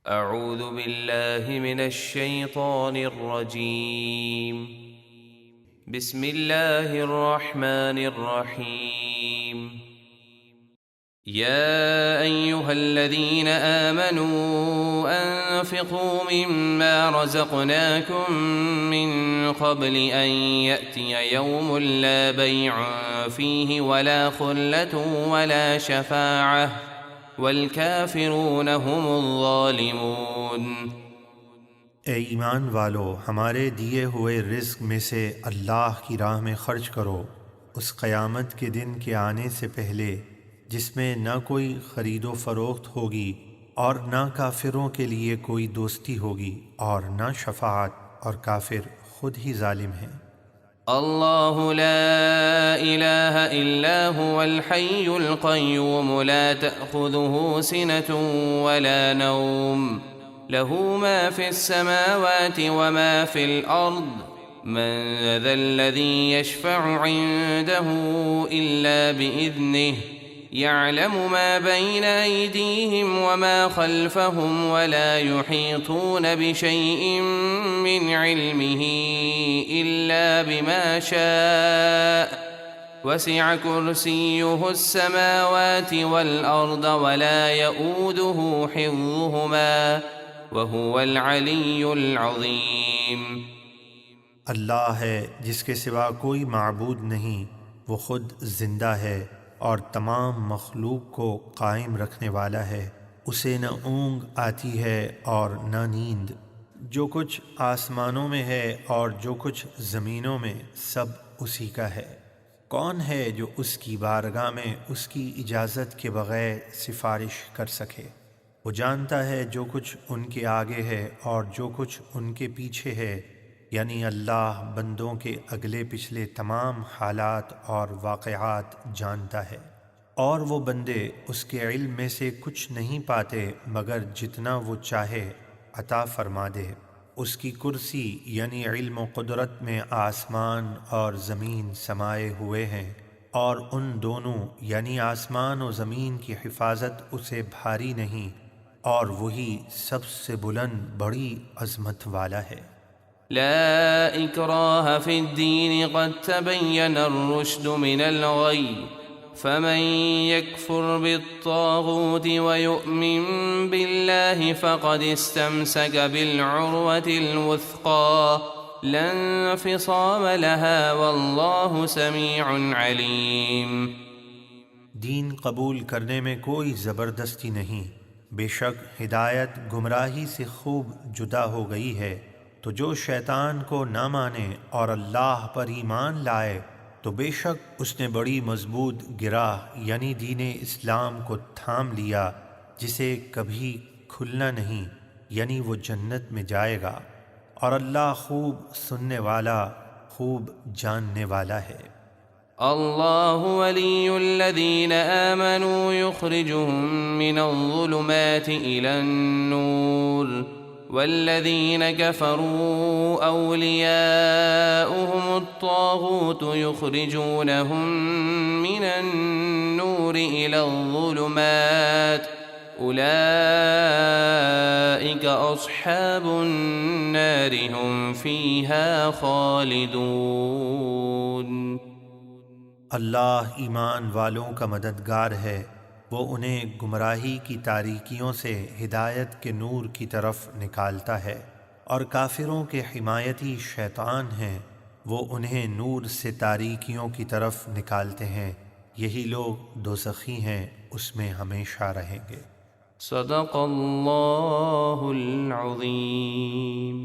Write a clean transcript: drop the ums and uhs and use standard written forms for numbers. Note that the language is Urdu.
اعوذ باللہ من الشیطان الرجیم بسم اللہ الرحمن الرحیم یا ایہا الذین آمنوا انفقوا مما رزقناکم من قبل ان یأتی یوم لا بیع فیہ ولا خلة ولا شفاعة والکافرون هم الظالمون۔ اے ایمان والو، ہمارے دیے ہوئے رزق میں سے اللہ کی راہ میں خرچ کرو اس قیامت کے دن کے آنے سے پہلے جس میں نہ کوئی خرید و فروخت ہوگی اور نہ کافروں کے لیے کوئی دوستی ہوگی اور نہ شفاعت، اور کافر خود ہی ظالم ہیں۔ اللہ لا الہ الا هو الحی القیوم لا تأخذه سنة ولا نوم له ما في السماوات وما في الأرض من ذا الذي يشفع عنده إلا بإذنه يعلم ما بين أيديهم وما خلفهم ولا يحيطون بشيء من علمه إلا بما شاء وسع كرسيه السماوات والأرض ولا يؤوده حفظهما وهو العلي العظيم۔ اللہ ہے جس کے سوا کوئی معبود نہیں، وہ خود زندہ ہے اور تمام مخلوق کو قائم رکھنے والا ہے، اسے نہ اونگ آتی ہے اور نہ نیند۔ جو کچھ آسمانوں میں ہے اور جو کچھ زمینوں میں، سب اسی کا ہے۔ کون ہے جو اس کی بارگاہ میں اس کی اجازت کے بغیر سفارش کر سکے؟ وہ جانتا ہے جو کچھ ان کے آگے ہے اور جو کچھ ان کے پیچھے ہے، یعنی اللہ بندوں کے اگلے پچھلے تمام حالات اور واقعات جانتا ہے، اور وہ بندے اس کے علم میں سے کچھ نہیں پاتے مگر جتنا وہ چاہے عطا فرما دے۔ اس کی کرسی یعنی علم و قدرت میں آسمان اور زمین سمائے ہوئے ہیں، اور ان دونوں یعنی آسمان و زمین کی حفاظت اسے بھاری نہیں، اور وہی سب سے بلند بڑی عظمت والا ہے۔ لا اکراہ فی الدین قد تبین الرشد من الغی فمن يكفر بالطاغوت ويؤمن بالله فقد استمسك بالعروة الوثقى لا انفصام لها والله سميع عليم۔ دین قبول کرنے میں کوئی زبردستی نہیں، بے شک ہدایت گمراہی سے خوب جدا ہو گئی ہے، تو جو شیطان کو نہ مانے اور اللہ پر ایمان لائے تو بے شک اس نے بڑی مضبوط گراہ یعنی دین اسلام کو تھام لیا جسے کبھی کھلنا نہیں، یعنی وہ جنت میں جائے گا، اور اللہ خوب سننے والا خوب جاننے والا ہے۔ اللہ ولی الذین آمنوا یخرجهم من الظلمات الى النور والذین كفروا اولیاؤهم الطاغوت یخرجونهم من النور الى الظلمات اولئک اصحاب النار هم فیہا خالدون۔ اللہ ایمان والوں کا مددگار ہے، وہ انہیں گمراہی کی تاریکیوں سے ہدایت کے نور کی طرف نکالتا ہے، اور کافروں کے حمایتی شیطان ہیں، وہ انہیں نور سے تاریکیوں کی طرف نکالتے ہیں، یہی لوگ دوزخی ہیں، اس میں ہمیشہ رہیں گے۔ صدق اللہ العظیم۔